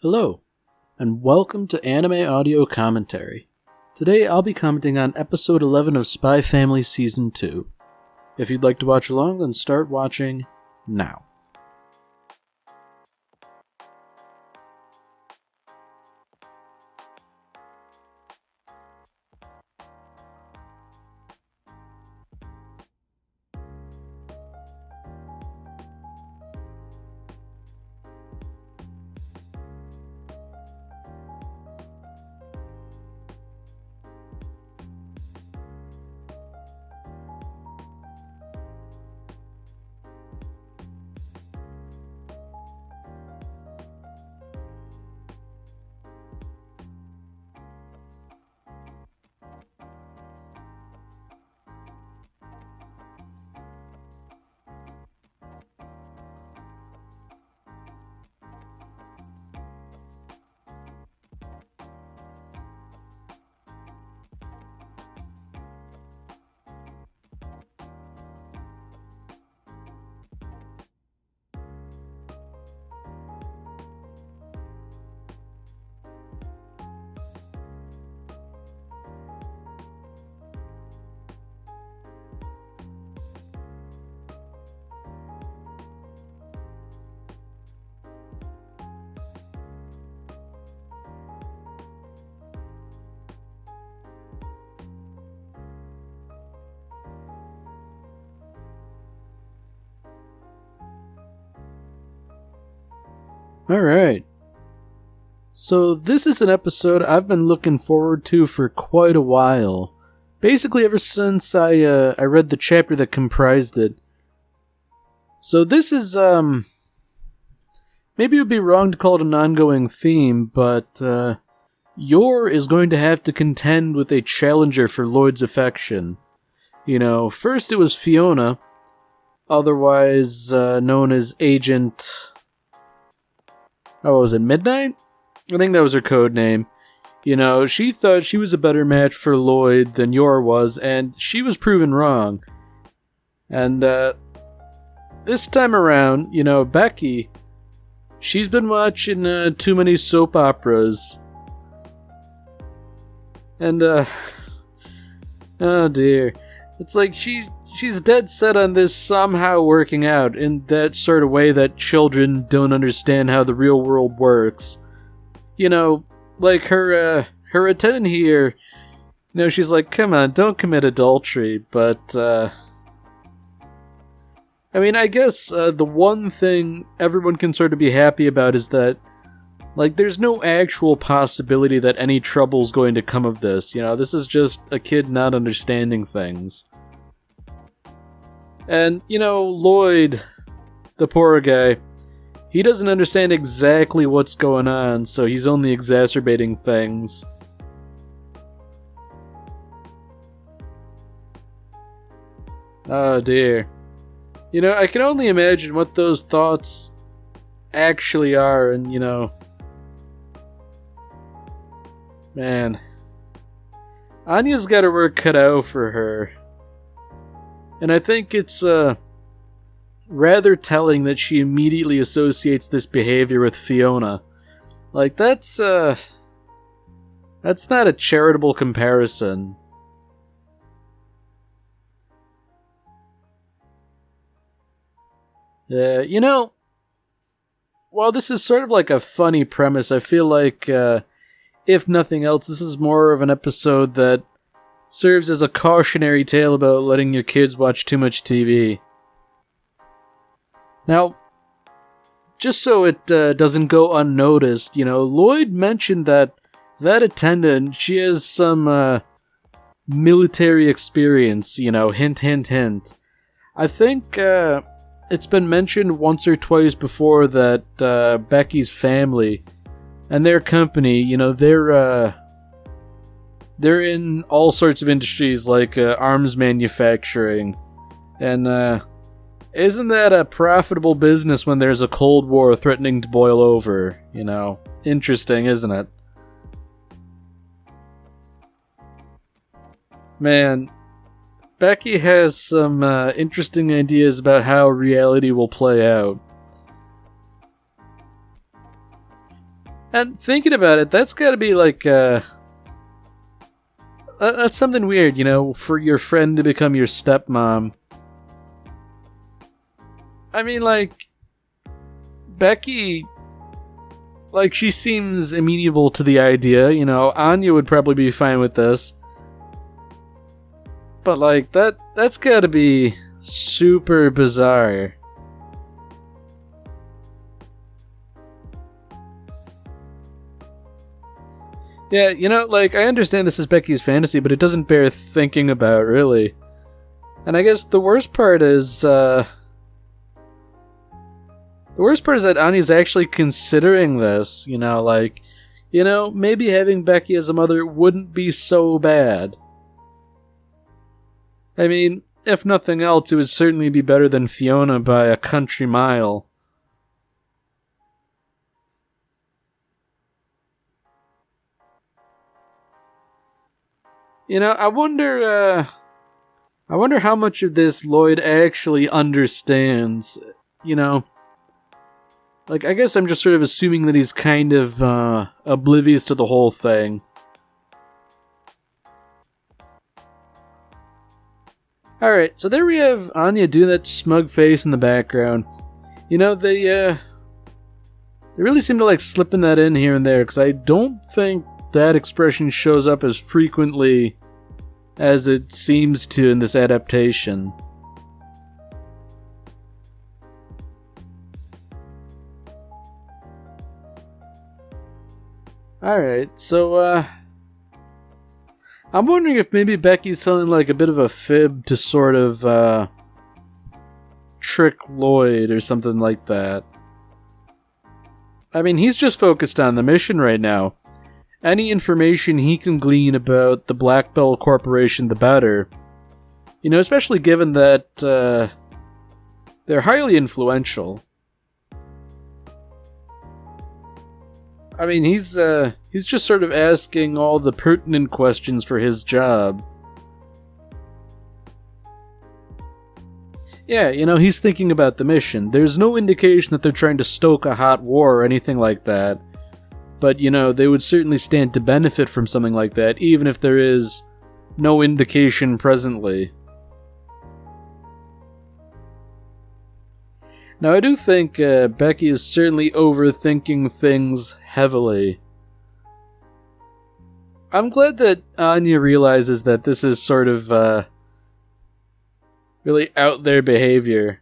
Hello, and welcome to Anime Audio Commentary. Today I'll be commenting on episode 11 of Spy Family Season 2. If you'd like to watch along, then start watching now. Alright. So this is an episode I've been looking forward to for quite a while. Basically ever since I read the chapter that comprised it. So this is, maybe it would be wrong to call it an ongoing theme, but, Yor is going to have to contend with a challenger for Lloyd's affection. You know, first it was Fiona, otherwise known as Agent... Oh, was it Midnight? I think that was her code name. You know, she thought she was a better match for Lloyd than Yor was, and she was proven wrong. And, this time around, you know, Becky, she's been watching, too many soap operas. And, oh dear. It's like she's dead set on this somehow working out in that sort of way that children don't understand how the real world works. You know, like her attendant here, you know, she's like, come on, don't commit adultery, but, I mean, I guess, the one thing everyone can sort of be happy about is that, like, there's no actual possibility that any trouble's going to come of this, you know, this is just a kid not understanding things. And, you know, Lloyd, the poor guy, he doesn't understand exactly what's going on, so he's only exacerbating things. Oh dear. You know, I can only imagine what those thoughts actually are, and, you know... Man. Anya's got her work cut out for her. And I think it's rather telling that she immediately associates this behavior with Fiona. Like, that's not a charitable comparison. You know, while this is sort of like a funny premise, I feel like, if nothing else, this is more of an episode that serves as a cautionary tale about letting your kids watch too much TV. Now, just so it doesn't go unnoticed, you know, Lloyd mentioned that attendant, she has some military experience, you know, hint, hint, hint. I think it's been mentioned once or twice before that Becky's family and their company, you know, they're in all sorts of industries like arms manufacturing. And isn't that a profitable business when there's a Cold War threatening to boil over? You know, interesting, isn't it? Man, Becky has some interesting ideas about how reality will play out. And thinking about it, that's gotta be like, that's something weird, for your friend to become your stepmom. I mean, like, Becky, like, she seems amenable to the idea, Anya would probably be fine with this. But, like, that's gotta be super bizarre. Yeah, like, I understand this is Becky's fantasy, but it doesn't bear thinking about, really. And I guess the worst part is, that Anya's actually considering this, like, maybe having Becky as a mother wouldn't be so bad. I mean, if nothing else, it would certainly be better than Fiona by a country mile. I wonder how much of this Lloyd actually understands, Like, I guess I'm just sort of assuming that he's kind of, oblivious to the whole thing. Alright, so there we have Anya doing that smug face in the background. They really seem to like slipping that in here and there, because I don't think that expression shows up as frequently as it seems to in this adaptation. Alright, so, I'm wondering if maybe Becky's telling like a bit of a fib to sort of, trick Lloyd or something like that. I mean, he's just focused on the mission right now. Any information he can glean about the Black Bell Corporation, the better. Especially given that, they're highly influential. I mean, he's just sort of asking all the pertinent questions for his job. Yeah, he's thinking about the mission. There's no indication that they're trying to stoke a hot war or anything like that. But, they would certainly stand to benefit from something like that, even if there is no indication presently. Now, I do think Becky is certainly overthinking things heavily. I'm glad that Anya realizes that this is sort of really out there behavior.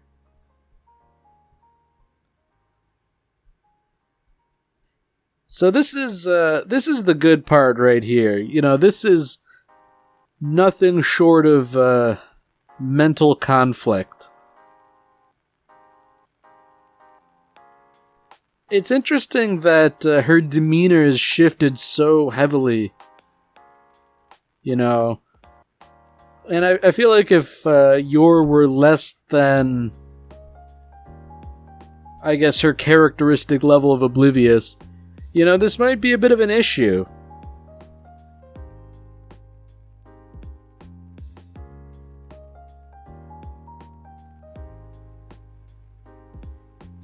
So this is the good part right here. This is nothing short of mental conflict. It's interesting that her demeanor has shifted so heavily. And I feel like if Yor were less than, I guess, her characteristic level of oblivious, this might be a bit of an issue.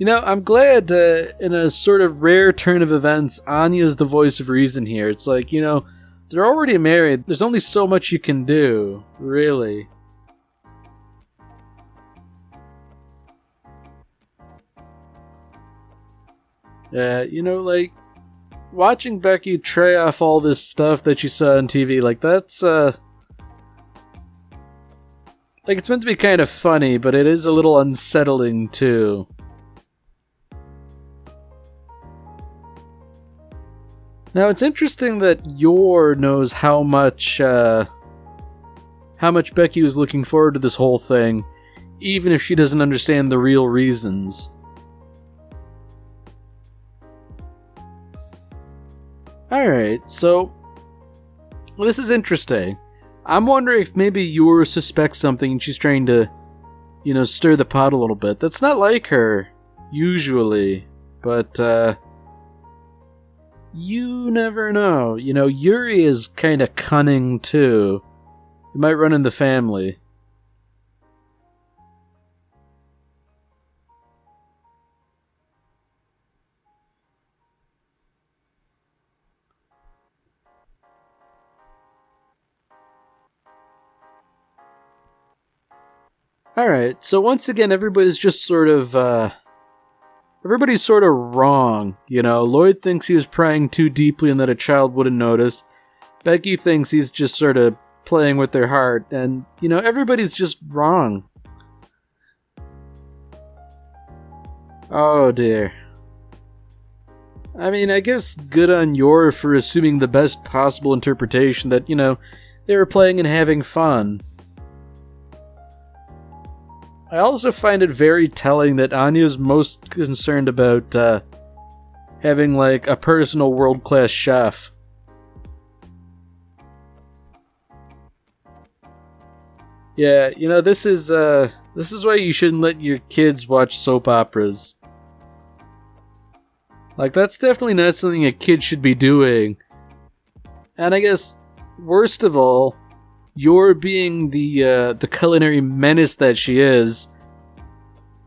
I'm glad in a sort of rare turn of events, Anya's the voice of reason here. It's like, they're already married. There's only so much you can do, really. Yeah, like, watching Becky tray off all this stuff that you saw on TV, like, that's, like, it's meant to be kind of funny, but it is a little unsettling, too. Now, it's interesting that Yor knows how much Becky was looking forward to this whole thing, even if she doesn't understand the real reasons. Alright, so, well, this is interesting. I'm wondering if maybe Yor suspects something and she's trying to, stir the pot a little bit. That's not like her, usually, but, you never know. Yuri is kind of cunning, too. It might run in the family. Alright, so once again, everybody's just sort of, everybody's sort of wrong, you know? Lloyd thinks he was prying too deeply and that a child wouldn't notice. Becky thinks he's just sort of playing with their heart, and, you know, everybody's just wrong. Oh dear. I mean, I guess good on Yor for assuming the best possible interpretation that, you know, they were playing and having fun. I also find it very telling that Anya's most concerned about having, like, a personal world-class chef. Yeah, you know, this is why you shouldn't let your kids watch soap operas. Like, that's definitely not something a kid should be doing. And I guess, worst of all, Yor being the culinary menace that she is,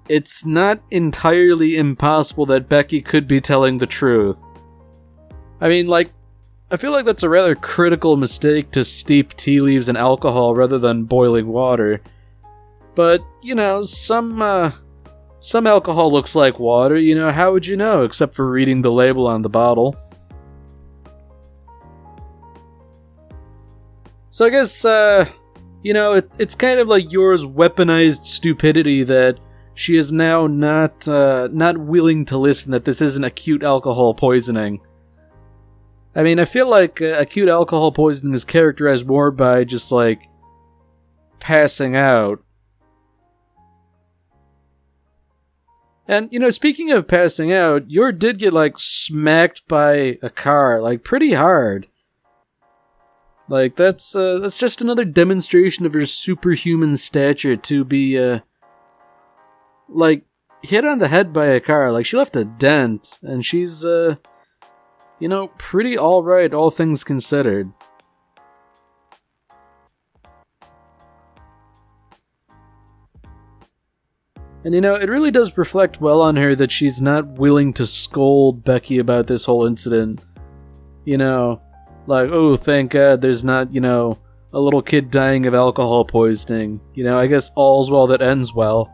it's not entirely impossible that Becky could be telling the truth. I mean, like, I feel like that's a rather critical mistake to steep tea leaves in alcohol rather than boiling water. But, you know, some alcohol looks like water, you know, how would you know, except for reading the label on the bottle? So I guess, you know, it's kind of like Yor's weaponized stupidity that she is now not willing to listen that this isn't acute alcohol poisoning. I mean, I feel like acute alcohol poisoning is characterized more by just, like, passing out. And, you know, speaking of passing out, Yor did get, like, smacked by a car, like, pretty hard. Like, that's just another demonstration of her superhuman stature to be, like, hit on the head by a car. Like, she left a dent, and she's, you know, pretty alright, all things considered. And, you know, it really does reflect well on her that she's not willing to scold Becky about this whole incident. You know, like, oh, thank God there's not, you know, a little kid dying of alcohol poisoning. You know, I guess all's well that ends well.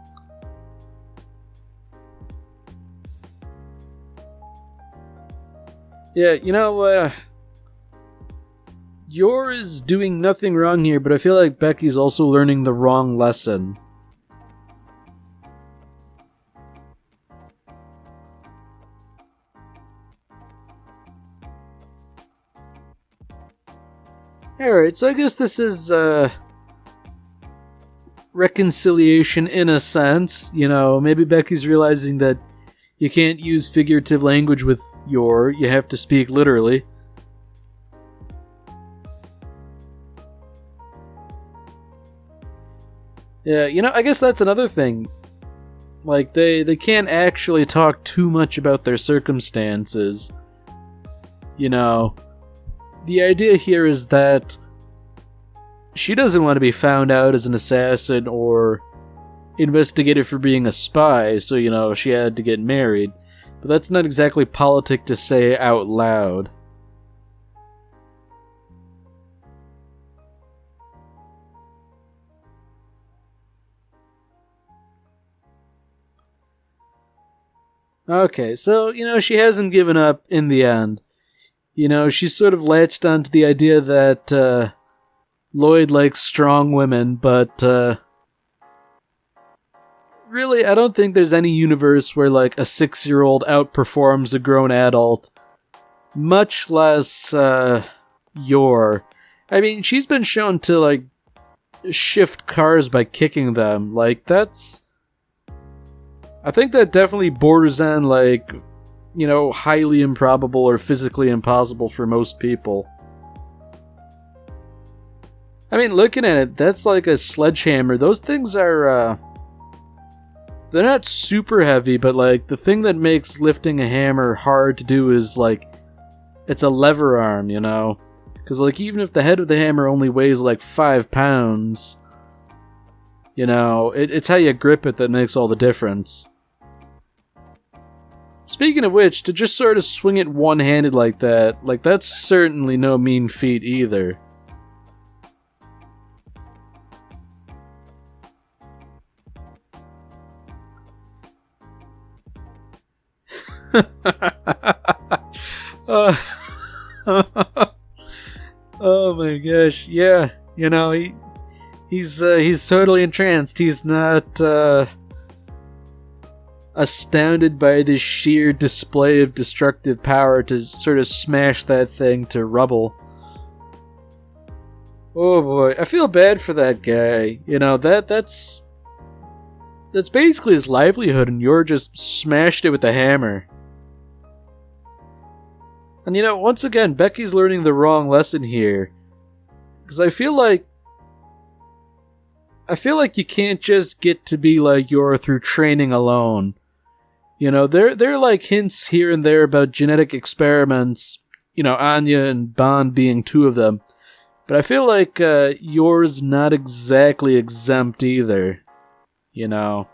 Yeah, you know, Yor is doing nothing wrong here, but I feel like Becky's also learning the wrong lesson. Alright, so I guess this is, reconciliation in a sense. You know, maybe Becky's realizing that you can't use figurative language with Yor, you have to speak literally. Yeah, you know, I guess that's another thing. Like, they can't actually talk too much about their circumstances. You know, the idea here is that she doesn't want to be found out as an assassin or investigated for being a spy, so, you know, she had to get married. But that's not exactly politic to say out loud. Okay, so, you know, she hasn't given up in the end. You know, she's sort of latched onto the idea that, Lloyd likes strong women, but, really, I don't think there's any universe where, like, a 6-year-old outperforms a grown adult. Much less, Yor. I mean, she's been shown to, like, shift cars by kicking them. Like, that's... I think that definitely borders on, like, you know, highly improbable or physically impossible for most people. I mean, looking at it, that's like a sledgehammer. Those things are, they're not super heavy, but, like, the thing that makes lifting a hammer hard to do is, like, it's a lever arm, you know? Because, like, even if the head of the hammer only weighs, like, 5 pounds, you know, it's how you grip it that makes all the difference. Speaking of which, to just sort of swing it one-handed like, that's certainly no mean feat either. uh, oh my gosh, yeah. You know, he's totally entranced. He's not astounded by this sheer display of destructive power to sort of smash that thing to rubble. Oh boy, I feel bad for that guy. You know, that's basically his livelihood, and you're just smashed it with a hammer. And you know, once again, Becky's learning the wrong lesson here. Because I feel like you can't just get to be like Yor through training alone. You know, there are like hints here and there about genetic experiments, you know, Anya and Bond being two of them. But I feel like Yor's not exactly exempt either, you know.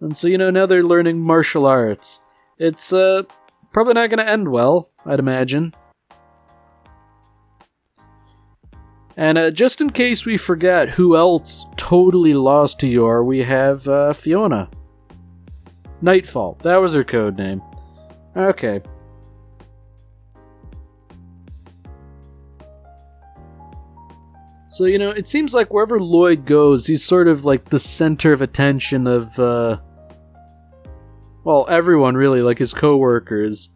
And so, you know, now they're learning martial arts. It's probably not going to end well, I'd imagine. And just in case we forget who else totally lost to Yor, we have Fiona. Nightfall, that was her code name. Okay. So, you know, it seems like wherever Lloyd goes, he's sort of like the center of attention of, well, everyone really, like his co-workers.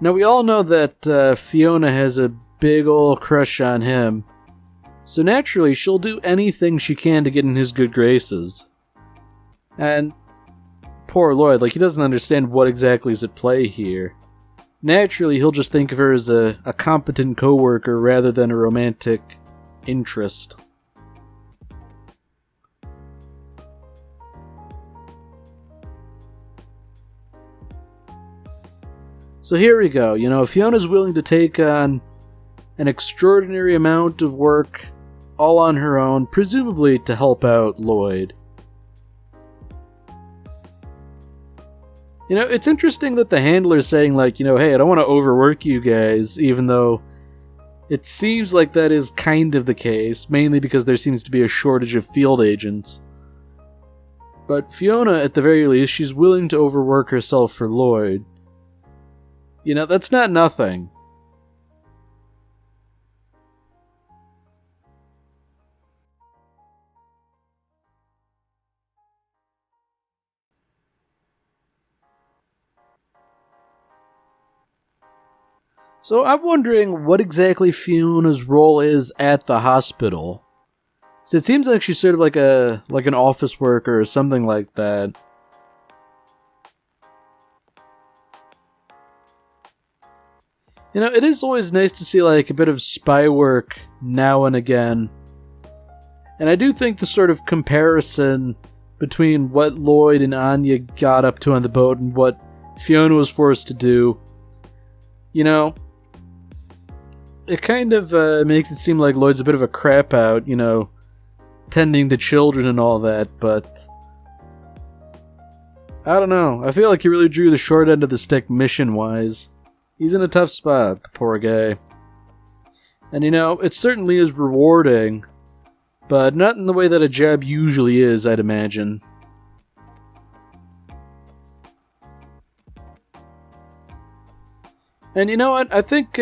Now, we all know that Fiona has a big ol' crush on him, so naturally she'll do anything she can to get in his good graces. And poor Lloyd, like, he doesn't understand what exactly is at play here. Naturally, he'll just think of her as a competent co-worker rather than a romantic interest. So here we go. You know, Fiona's willing to take on an extraordinary amount of work all on her own, presumably to help out Lloyd. You know, it's interesting that the handler's saying, like, you know, hey, I don't want to overwork you guys, even though it seems like that is kind of the case, mainly because there seems to be a shortage of field agents. But Fiona, at the very least, she's willing to overwork herself for Lloyd. You know, that's not nothing. So I'm wondering what exactly Fiona's role is at the hospital. So it seems like she's sort of like an office worker or something like that. You know, it is always nice to see like a bit of spy work now and again. And I do think the sort of comparison between what Lloyd and Anya got up to on the boat and what Fiona was forced to do, you know, it kind of makes it seem like Lloyd's a bit of a crap out, you know, tending to children and all that, but I don't know. I feel like he really drew the short end of the stick mission-wise. He's in a tough spot, the poor guy. And you know, it certainly is rewarding, but not in the way that a job usually is, I'd imagine. And you know what? I think,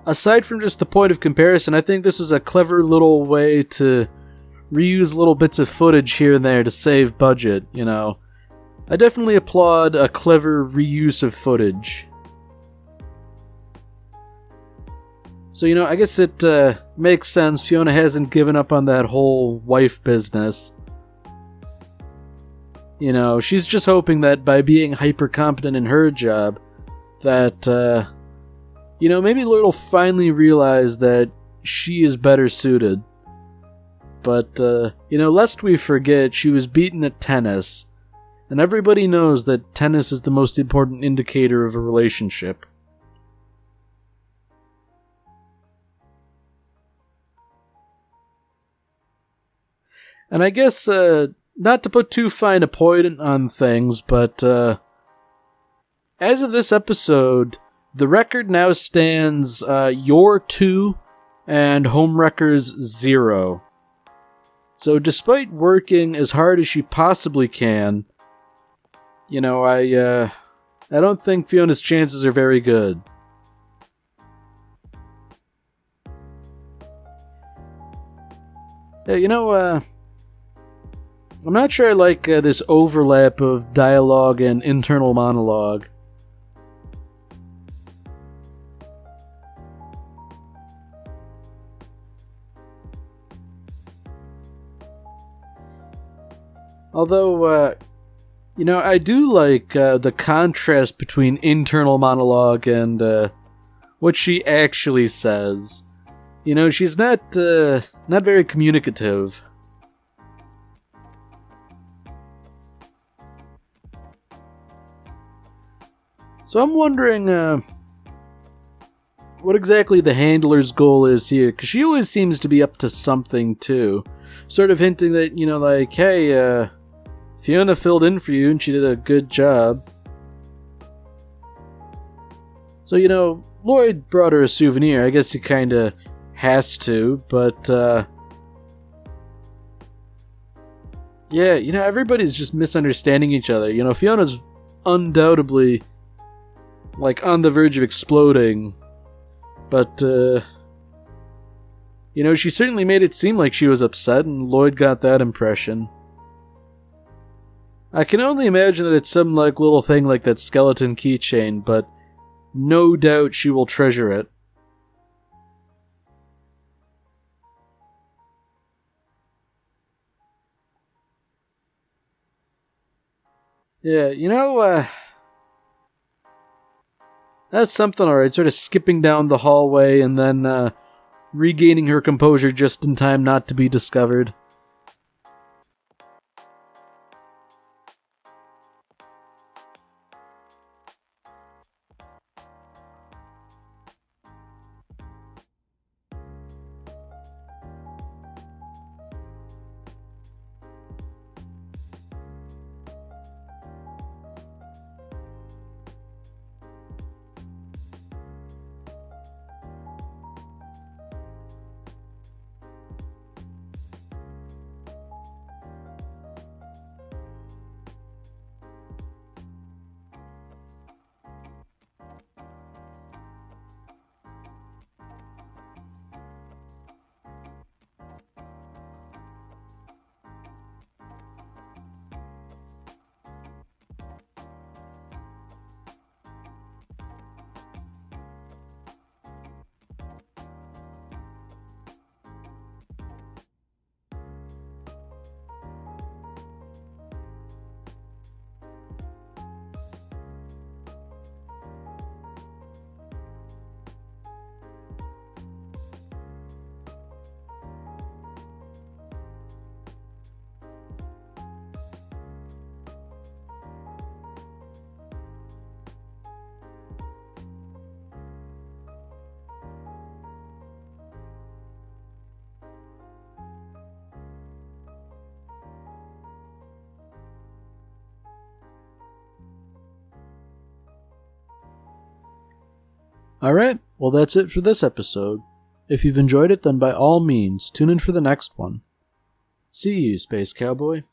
aside from just the point of comparison, I think this is a clever little way to reuse little bits of footage here and there to save budget, you know. I definitely applaud a clever reuse of footage. So, you know, I guess it makes sense Fiona hasn't given up on that whole wife business. You know, she's just hoping that by being hyper-competent in her job, that, you know, maybe Lloyd will finally realize that she is better suited. But, you know, lest we forget, she was beaten at tennis. And everybody knows that tennis is the most important indicator of a relationship. And I guess, not to put too fine a point on things, but as of this episode, the record now stands Yor 2 and Homewreckers 0. So despite working as hard as she possibly can, I don't think Fiona's chances are very good. Yeah, I'm not sure I like this overlap of dialogue and internal monologue. Although, I do like the contrast between internal monologue and what she actually says. She's not very communicative. So I'm wondering what exactly the handler's goal is here, because she always seems to be up to something too. Sort of hinting that, hey, Fiona filled in for you and she did a good job. So, Lloyd brought her a souvenir. I guess he kinda has to, but, yeah, everybody's just misunderstanding each other. Fiona's undoubtedly, on the verge of exploding, but, she certainly made it seem like she was upset, and Lloyd got that impression. I can only imagine that it's some, little thing like that skeleton keychain, but no doubt she will treasure it. Yeah, that's something alright, sort of skipping down the hallway and then, regaining her composure just in time not to be discovered. Alright, well that's it for this episode. If you've enjoyed it, then by all means, tune in for the next one. See you, Space Cowboy.